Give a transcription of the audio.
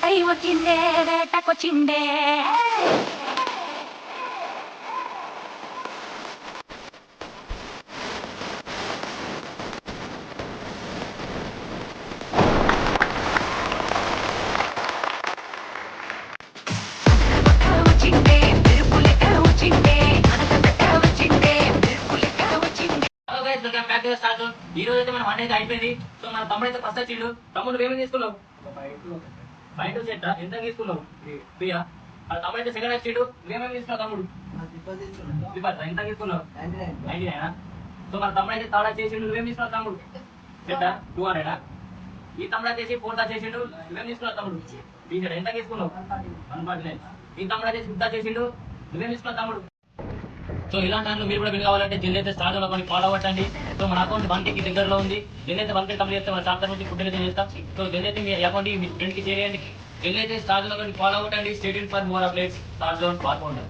వేటై వచ్చిందే వేటకొచ్చిందే. వచ్చిందే మెరుపులెక్క వచ్చిందే అనగబెట్ట వచ్చిందే మెరుపులెక్క వచ్చిందే. ఈ రోజు అయితే మనం అనేది అయిపోయింది. సో మన తమ్ముడు అయితే ఫస్ట్ వచ్చిండు. తమ్ముడు ఏమేమి తీసుకున్నావు? బయట సెట్ ఎంత తీసుకున్నావు? ప్రియా తమ్ముడు అయితే సెకండ్ వచ్చిండు. నువ్వేమేమి తీసుకున్నావు తమ్ముడు? ఎంత తీసుకున్నావు? 99. సో మన తమ్ముడు అయితే థర్డ్ చేసిండు. నువ్వేం తీసుకున్నావు తమ్ముడు? సెట్ 200. ఈ తమ్ముడు వచ్చేసి ఫోర్త్ చేసిండు. నువ్వేం తీసుకున్నావు తమ్ముడు? టీషర్ట్ ఎంత తీసుకున్నావు? 149. ఈ తమ్ముడు అయితే ఫిఫ్త్ చేసిండు. నువ్వేం తీసుకున్నావు తమ్ముడు? సో ఇలాంటి దాంట్లో మీరు కూడా విన్ కావాలంటే జిల్ అయితే స్టార్ట్ కొన్ని ఫాలో అవ్వండి. సో మన అకౌంట్ 1K దగ్గరలో ఉంది. జిల్ అయితే 1K కంప్లీట్ చేస్తే మన సార్ నుంచి ఫుడ్ అయితే చేస్తాం. సో జిల్ అయితే మీ అకౌంట్ మీ ఫ్రెండ్కి చేయండి. జిల్ అయితే స్టార్ట్ కొన్ని ఫాలో అవ్వండి. State for more updates start పాల్గొంటాం.